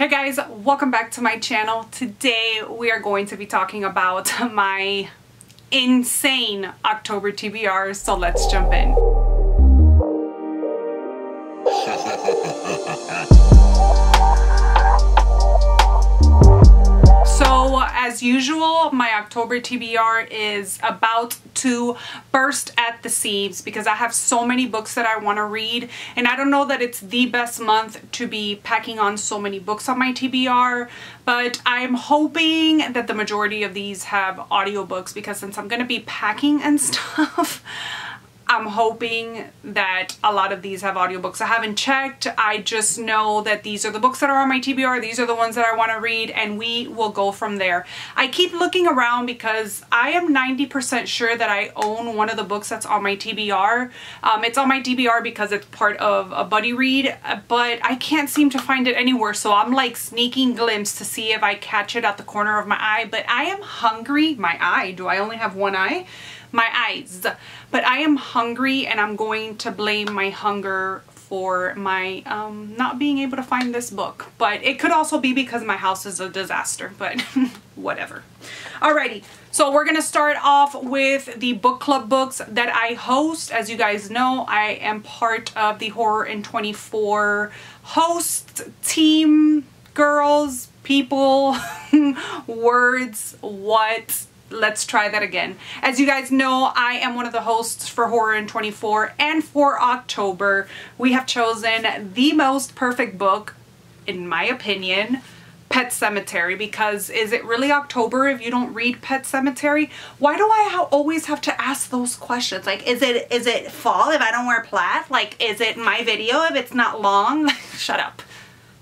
Hey guys, welcome back to my channel. Today we are going to be talking about my insane October TBR, so let's jump in. So as usual, my October TBR is about to burst at the seams because I have so many books that I want to read, and I don't know that it's the best month to be packing on so many books on my TBR, but I'm hoping that the majority of these have audiobooks because since I'm going to be packing and stuff, I'm hoping that a lot of these have audiobooks. I haven't checked. I just know that these are the books that are on my TBR. These are the ones that I want to read, and we will go from there. I keep looking around because I am 90% sure that I own one of the books that's on my TBR. It's on my TBR because it's part of a buddy read, but I can't seem to find it anywhere. So I'm like sneaking glimpse to see if I catch it at the corner of my eye. But I am hungry. My eye? Do I only have one eye? My eyes. But I am hungry, and I'm going to blame my hunger for my not being able to find this book. But it could also be because my house is a disaster, but whatever. Alrighty, so we're gonna start off with the book club books that I host. As you guys know, I am part of the Horror in 24 host team. Girls, people, words, what? Let's try that again. As you guys know, I am one of the hosts for Horror in 24, and for October, we have chosen the most perfect book, in my opinion, Pet Sematary, because is it really October if you don't read Pet Sematary? Why do I always have to ask those questions? Like, is it fall if I don't wear plaid? Like, is it my video if it's not long? Shut up.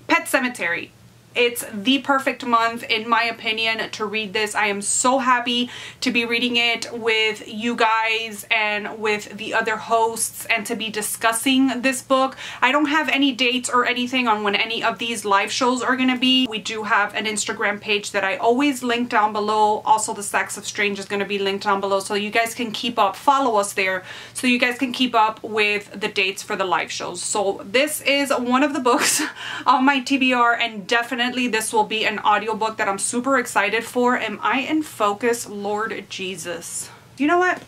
Pet Sematary. It's the perfect month, in my opinion, to read this. I am so happy to be reading it with you guys and with the other hosts and to be discussing this book. I don't have any dates or anything on when any of these live shows are going to be. We do have an Instagram page that I always link down below. Also, the Stacks of Strange is going to be linked down below, so you guys can keep up. Follow us there so you guys can keep up with the dates for the live shows. So this is one of the books on my TBR, and definitely this will be an audiobook that I'm super excited for. Am I in focus? Lord Jesus. You know what?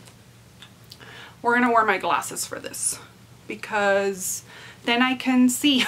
We're gonna wear my glasses for this because then I can see.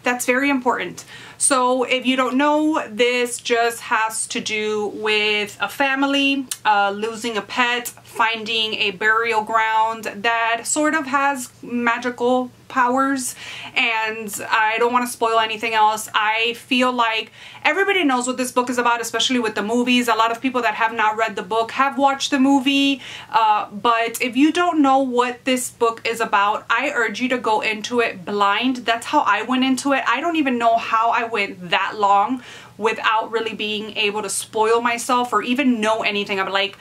That's very important. So if you don't know, this just has to do with a family losing a pet, finding a burial ground that sort of has magical powers, and I don't want to spoil anything else. I feel like everybody knows what this book is about, especially with the movies. A lot of people that have not read the book have watched the movie, but if you don't know what this book is about, I urge you to go into it blind. That's how I went into it. I don't even know how I went that long without really being able to spoil myself or even know anything about, like,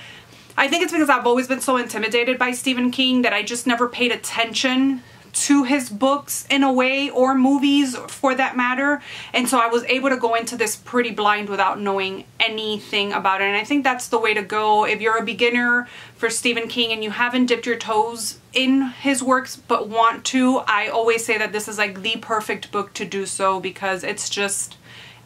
I think it's because I've always been so intimidated by Stephen King that I just never paid attention to his books in a way, or movies for that matter, and so I was able to go into this pretty blind without knowing anything about it. And I think that's the way to go if you're a beginner for Stephen King and you haven't dipped your toes in his works but want to. I always say that this is like the perfect book to do so because it's just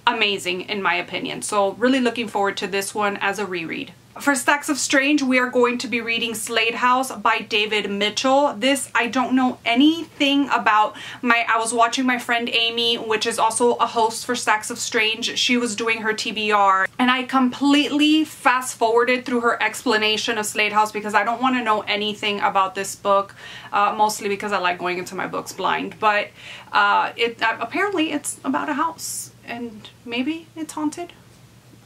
amazing in my opinion. So really looking forward to this one as a reread. For Stacks of Strange, we are going to be reading Slate House by David Mitchell. This I don't know anything about. I was watching my friend Amy, which is also a host for Stacks of Strange. She was doing her TBR, and I completely fast forwarded through her explanation of Slate House because I don't want to know anything about this book, mostly because I like going into my books blind. But apparently it's about a house, and maybe it's haunted.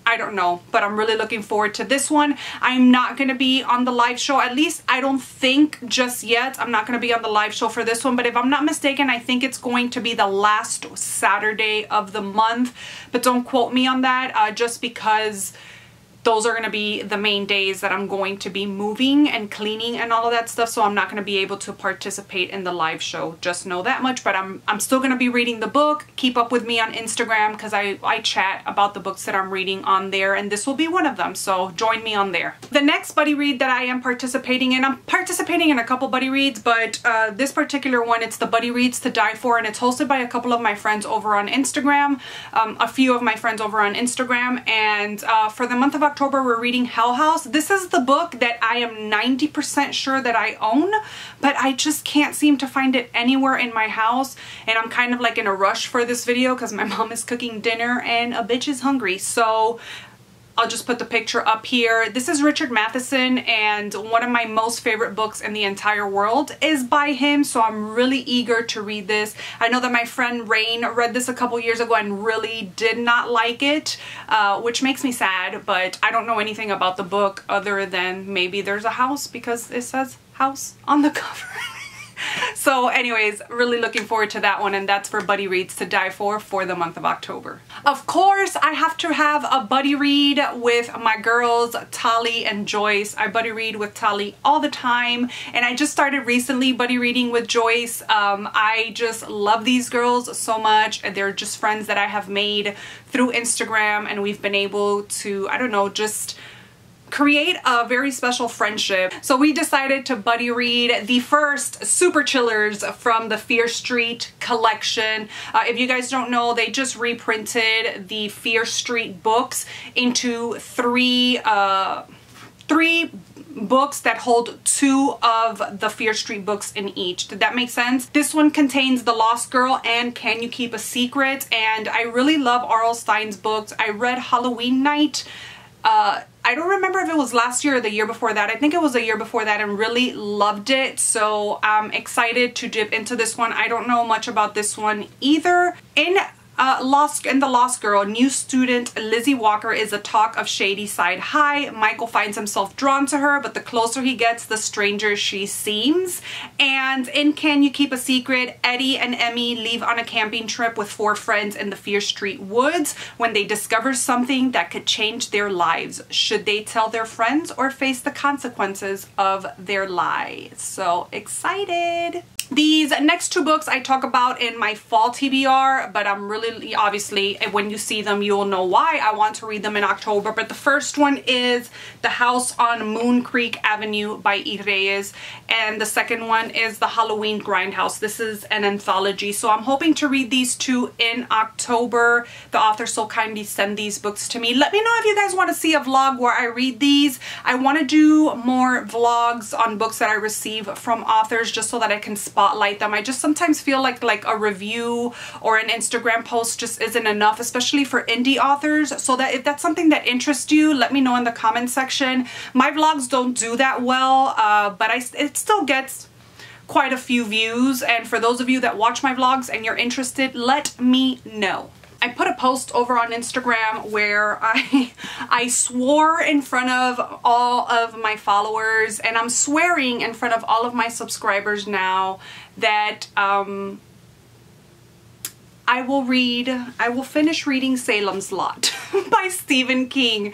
I don't know, but I'm really looking forward to this one. I'm not going to be on the live show, at least I don't think just yet. I'm not going to be on the live show for this one, but if I'm not mistaken, I think it's going to be the last Saturday of the month, but don't quote me on that, just because those are going to be the main days that I'm going to be moving and cleaning and all of that stuff, so I'm not going to be able to participate in the live show. Just know that much. But I'm still going to be reading the book. Keep up with me on Instagram because I chat about the books that I'm reading on there, and this will be one of them, so join me on there. The next buddy read that I am participating in, I'm participating in a couple buddy reads, but this particular one, it's the Buddy Reads to Die For, and it's hosted by a couple of my friends over on Instagram, a few of my friends over on Instagram, and for the month of October we're reading Hell House. This is the book that I am 90% sure that I own, but I just can't seem to find it anywhere in my house, and I'm kind of like in a rush for this video because my mom is cooking dinner and a bitch is hungry. So I'll just put the picture up here. This is Richard Matheson, and one of my most favorite books in the entire world is by him, so I'm really eager to read this. I know that my friend Rain read this a couple years ago and really did not like it, which makes me sad, but I don't know anything about the book other than maybe there's a house because it says house on the cover. So anyways, really looking forward to that one, and that's for Buddy Reads to Die For the month of October. Of course, I have to have a buddy read with my girls, Tali and Joyce. I buddy read with Tali all the time, and I just started recently buddy reading with Joyce. I just love these girls so much, and they're just friends that I have made through Instagram, and we've been able to, I don't know, just create a very special friendship. So we decided to buddy read the first Super Chillers from the Fear Street collection. If you guys don't know, they just reprinted the Fear Street books into three books that hold 2 of the Fear Street books in each. Did that make sense? This one contains The Lost Girl and Can You Keep a Secret, and I really love R.L. Stine's books. I read Halloween Night. I don't remember if it was last year or the year before that. I think it was a year before that, and really loved it. So I'm excited to dip into this one. I don't know much about this one either. In The Lost Girl, new student Lizzie Walker is a talk of shady side high. Michael finds himself drawn to her, but the closer he gets, the stranger she seems. And in Can You Keep a Secret, Eddie and Emmy leave on a camping trip with 4 friends in the Fear Street woods when they discover something that could change their lives. Should they tell their friends or face the consequences of their lie? So excited! These next 2 books I talk about in my fall TBR, but I'm really, obviously, when you see them, you'll know why I want to read them in October. But the first one is The House on Moon Creek Avenue by E. Reyes, and the second one is The Halloween Grindhouse. This is an anthology, so I'm hoping to read these 2 in October. The author so kindly sent these books to me. Let me know if you guys want to see a vlog where I read these. I want to do more vlogs on books that I receive from authors just so that I can spotlight them. I just sometimes feel like a review or an Instagram post just isn't enough, especially for indie authors. So that if that's something that interests you, let me know in the comment section. My vlogs don't do that well, but it still gets quite a few views, and for those of you that watch my vlogs and you're interested, let me know. I put a post over on Instagram where I swore in front of all of my followers, and I'm swearing in front of all of my subscribers now that I will finish reading Salem's Lot by Stephen King.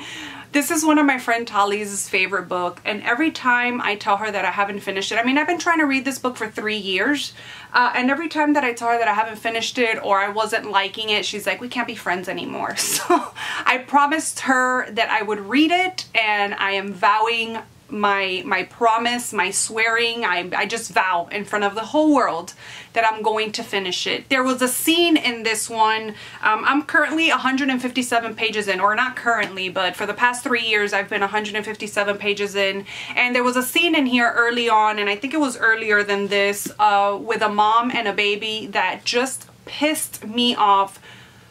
This is one of my friend Tali's favorite book, and every time I tell her that I haven't finished it, I mean, I've been trying to read this book for 3 years, and every time that I tell her that I haven't finished it or I wasn't liking it, she's like, we can't be friends anymore. So I promised her that I would read it, and I am vowing my promise, my swearing. I just vow in front of the whole world that I'm going to finish it. There was a scene in this one. I'm currently 157 pages in, or not currently, but for the past 3 years I've been 157 pages in, and there was a scene in here early on, and I think it was earlier than this, with a mom and a baby that just pissed me off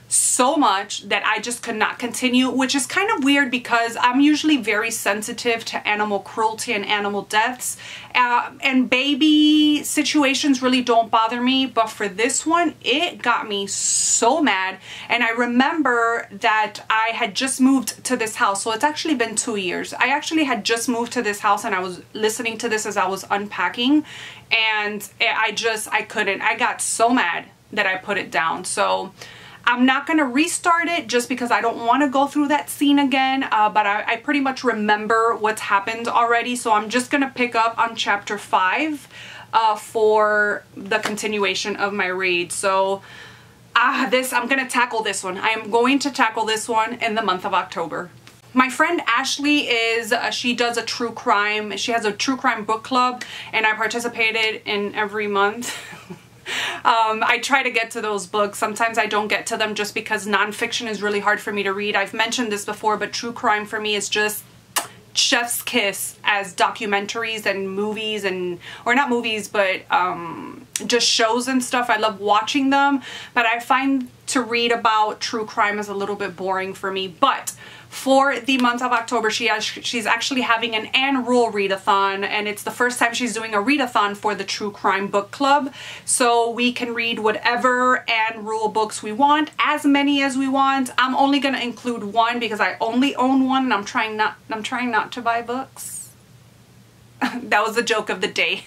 so much that I just could not continue, which is kind of weird because I'm usually very sensitive to animal cruelty and animal deaths, and baby situations really don't bother me, but for this one it got me so mad. And I remember that I had just moved to this house, so it's actually been 2 years. I actually had just moved to this house, and I was listening to this as I was unpacking, and I couldn't. I got so mad that I put it down. So I'm not going to restart it just because I don't want to go through that scene again, but I pretty much remember what's happened already, so I'm just going to pick up on chapter 5 for the continuation of my read. So I'm going to tackle this one. I am going to tackle this one in the month of October. My friend Ashley she does a true crime, she has a true crime book club, and I participated in every month. I try to get to those books. Sometimes I don't get to them just because nonfiction is really hard for me to read. I've mentioned this before, but true crime for me is just chef's kiss as documentaries and movies, or not movies, but just shows and stuff. I love watching them, but I find to read about true crime is a little bit boring for me. But for the month of October, she's actually having an Anne Rule readathon, and it's the first time she's doing a readathon for the True Crime Book Club. So we can read whatever Anne Rule books we want, as many as we want. I'm only going to include one because I only own one, and I'm trying not to buy books. That was the joke of the day.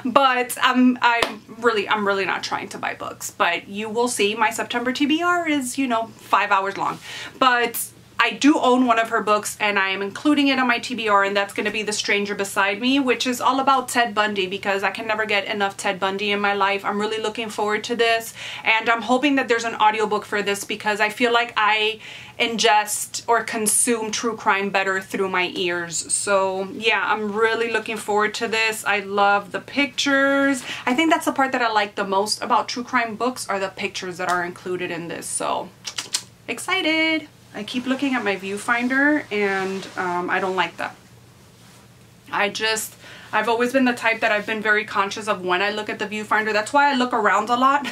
But I'm really not trying to buy books. But you will see my September TBR is, you know, 5 hours long. But I do own one of her books, and I am including it on my TBR, and that's going to be The Stranger Beside Me, which is all about Ted Bundy, because I can never get enough Ted Bundy in my life. I'm really looking forward to this, and I'm hoping that there's an audiobook for this because I feel like I ingest or consume true crime better through my ears. So yeah, I'm really looking forward to this. I love the pictures. I think that's the part that I like the most about true crime books, are the pictures that are included in this. So excited. I keep looking at my viewfinder, and I don't like that. I've always been the type that I've been very conscious of when I look at the viewfinder. That's why I look around a lot.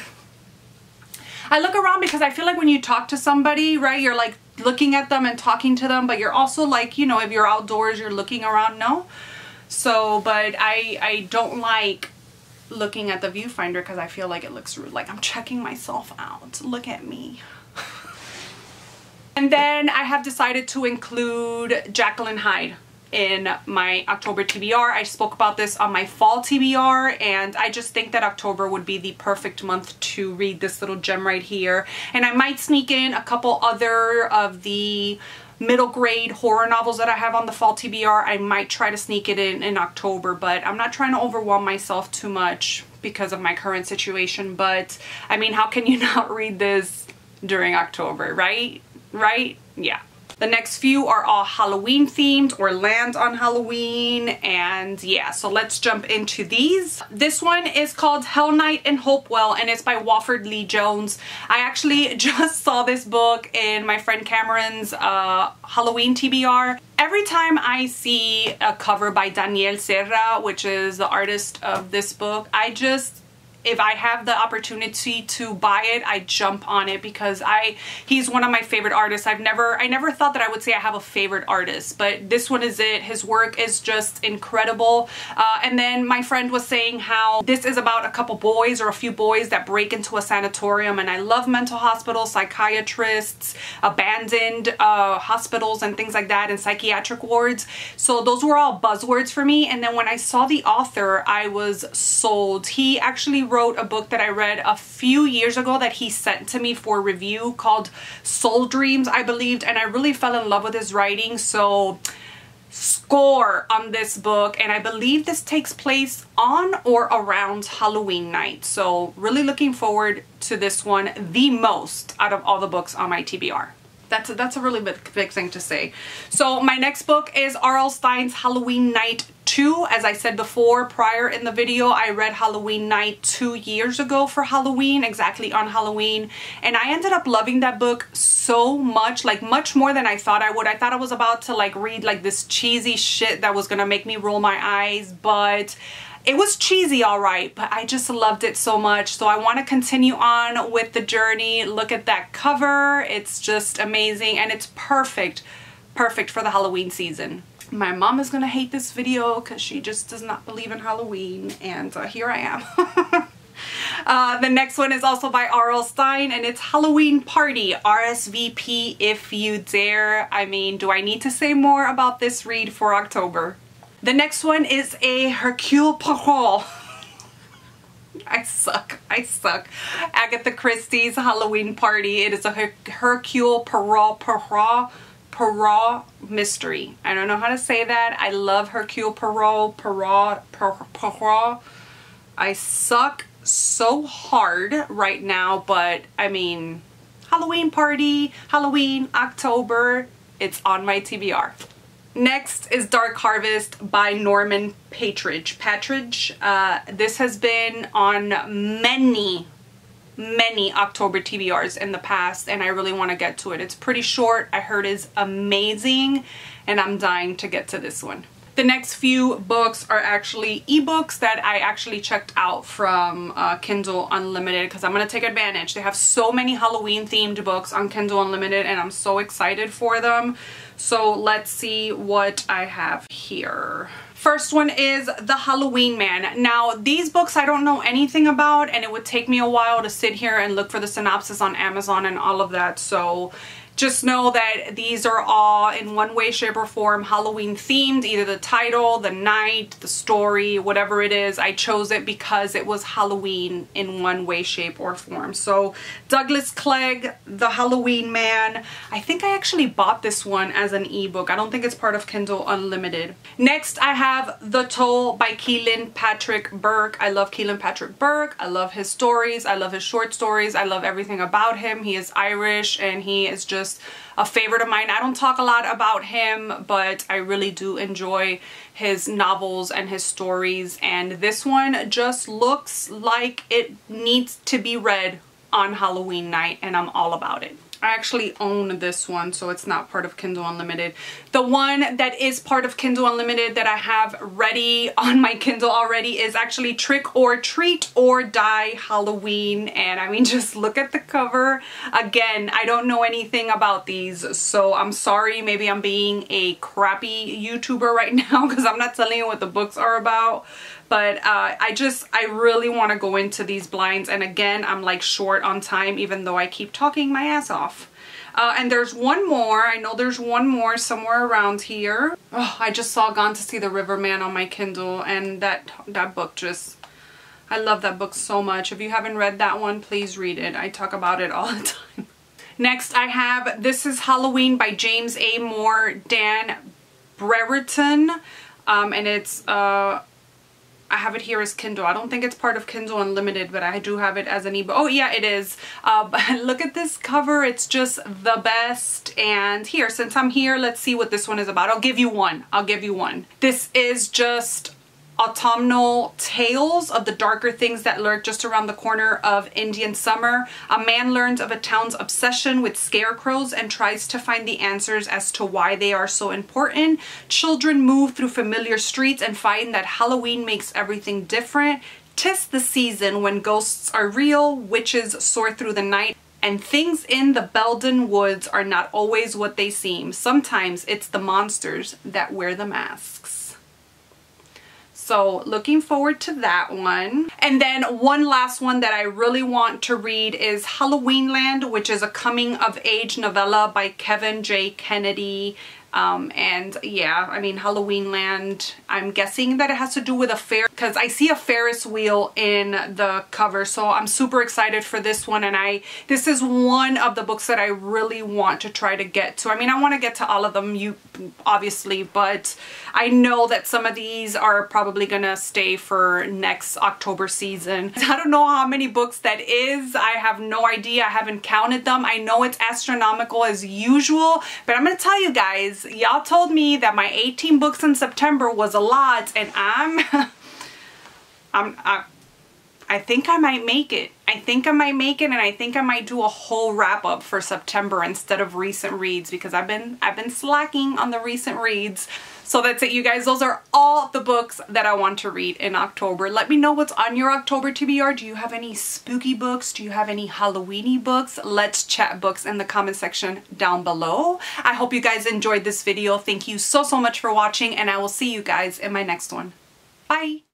I look around because I feel like when you talk to somebody, right, you're like looking at them and talking to them, but you're also like, you know, if you're outdoors, you're looking around, no? So, but I don't like looking at the viewfinder because I feel like it looks rude. Like I'm checking myself out. Look at me. And then I have decided to include Jacqueline Hyde in my October TBR. I spoke about this on my fall TBR, and I just think that October would be the perfect month to read this little gem right here. And I might sneak in a couple other of the middle grade horror novels that I have on the fall TBR. I might try to sneak it in October, but I'm not trying to overwhelm myself too much because of my current situation. But I mean, how can you not read this during October, right? Right? Yeah. The next few are all Halloween themed or land on Halloween, and yeah, so let's jump into these. This one is called Hell Night in Hopewell, and it's by Wofford Lee Jones. I actually just saw this book in my friend Cameron's Halloween TBR. Every time I see a cover by Daniel Serra, which is the artist of this book, if I have the opportunity to buy it, I jump on it because he's one of my favorite artists. I never thought that I would say I have a favorite artist, but this one is it. His work is just incredible. And then my friend was saying how this is about a couple boys or a few boys that break into a sanatorium, and I love mental hospitals, psychiatrists, abandoned hospitals and things like that, and psychiatric wards. So those were all buzzwords for me. And then when I saw the author, I was sold. He actually wrote a book that I read a few years ago that he sent to me for review called Soul Dreams, I believed, and I really fell in love with his writing. So score on this book, and I believe this takes place on or around Halloween night. So really looking forward to this one the most out of all the books on my TBR. That's a really big thing to say. So my next book is R.L. Stine's Halloween Night 2. As I said before, prior in the video, I read Halloween Night 2 years ago for Halloween, exactly on Halloween. And I ended up loving that book so much, like much more than I thought I would. I thought I was about to like read like this cheesy shit that was gonna make me roll my eyes, but it was cheesy, all right, but I just loved it so much. So I want to continue on with the journey. Look at that cover. It's just amazing, and it's perfect for the Halloween season. My mom is going to hate this video because she just does not believe in Halloween, and here I am. The next one is also by R.L. Stine, and it's Halloween Party, RSVP if you dare. I mean, do I need to say more about this read for October? The next one is a Hercule Poirot. I suck. I suck. Agatha Christie's Halloween Party. It is a Hercule Poirot mystery. I don't know how to say that. I love Hercule Poirot. I suck so hard right now, but I mean, Halloween Party, Halloween, October, it's on my TBR. Next is Dark Harvest by Norman Patridge. This has been on many October TBRs in the past, and I really want to get to it. It's pretty short. I heard is amazing, and I'm dying to get to this one. The next few books are actually ebooks that I actually checked out from Kindle Unlimited because I'm going to take advantage. They have so many Halloween themed books on Kindle Unlimited and I'm so excited for them. So let's see what I have here. First one is The Halloween Man. Now these books I don't know anything about, and it would take me a while to sit here and look for the synopsis on Amazon and all of that. So just know that these are all in one way, shape, or form Halloween themed, either the title, the night, the story, whatever it is. I chose it because it was Halloween in one way, shape, or form. So Douglas Clegg, The Halloween Man. I think I actually bought this one as an ebook. I don't think it's part of Kindle Unlimited. Next, I have The Toll by Keelan Patrick Burke. I love Keelan Patrick Burke. I love his stories. I love his short stories. I love everything about him. He is Irish and he is just a favorite of mine. I don't talk a lot about him, but I really do enjoy his novels and his stories, and this one just looks like it needs to be read on Halloween night, and I'm all about it. I actually own this one, so it's not part of Kindle Unlimited. The one that is part of Kindle Unlimited that I have ready on my Kindle already is actually Trick or Treat or Die Halloween. And I mean, just look at the cover. Again, I don't know anything about these, so I'm sorry. Maybe I'm being a crappy YouTuber right now because I'm not telling you what the books are about. But I really want to go into these blinds, and again, I'm like short on time even though I keep talking my ass off. And there's one more. I know there's one more somewhere around here. Oh, I just saw Gone to See the River Man on my Kindle, and that book just, I love that book so much. If you haven't read that one, please read it. I talk about it all the time. Next, I have This Is Halloween by James A. Moore, Dan Brereton, and it's I have it here as Kindle. I don't think it's part of Kindle Unlimited, but I do have it as an ebook. Oh yeah, it is. But look at this cover. It's just the best. And here, since I'm here, let's see what this one is about. I'll give you one. I'll give you one. This is just autumnal tales of the darker things that lurk just around the corner of Indian summer. A man learns of a town's obsession with scarecrows and tries to find the answers as to why they are so important. Children move through familiar streets and find that Halloween makes everything different. 'Tis the season when ghosts are real, witches soar through the night, and things in the Belden woods are not always what they seem. Sometimes it's the monsters that wear the masks. So looking forward to that one. And then one last one that I really want to read is Halloweenland, which is a coming of age novella by Kevin J. Kennedy. And yeah, I mean, Halloweenland, I'm guessing that it has to do with a fair, because I see a Ferris wheel in the cover, so I'm super excited for this one. And this is one of the books that I really want to try to get to. I mean, I want to get to all of them, obviously, but I know that some of these are probably gonna stay for next October season. I don't know how many books that is. I have no idea. I haven't counted them. I know it's astronomical as usual, but I'm gonna tell you guys, y'all told me that my 18 books in September was a lot, and I think I might make it. I think I might make it, and I think I might do a whole wrap up for September instead of recent reads, because I've been slacking on the recent reads. So that's it, you guys. Those are all the books that I want to read in October. Let me know what's on your October TBR. Do you have any spooky books? Do you have any Halloweeny books? Let's chat books in the comment section down below. I hope you guys enjoyed this video. Thank you so much for watching, and I will see you guys in my next one. Bye!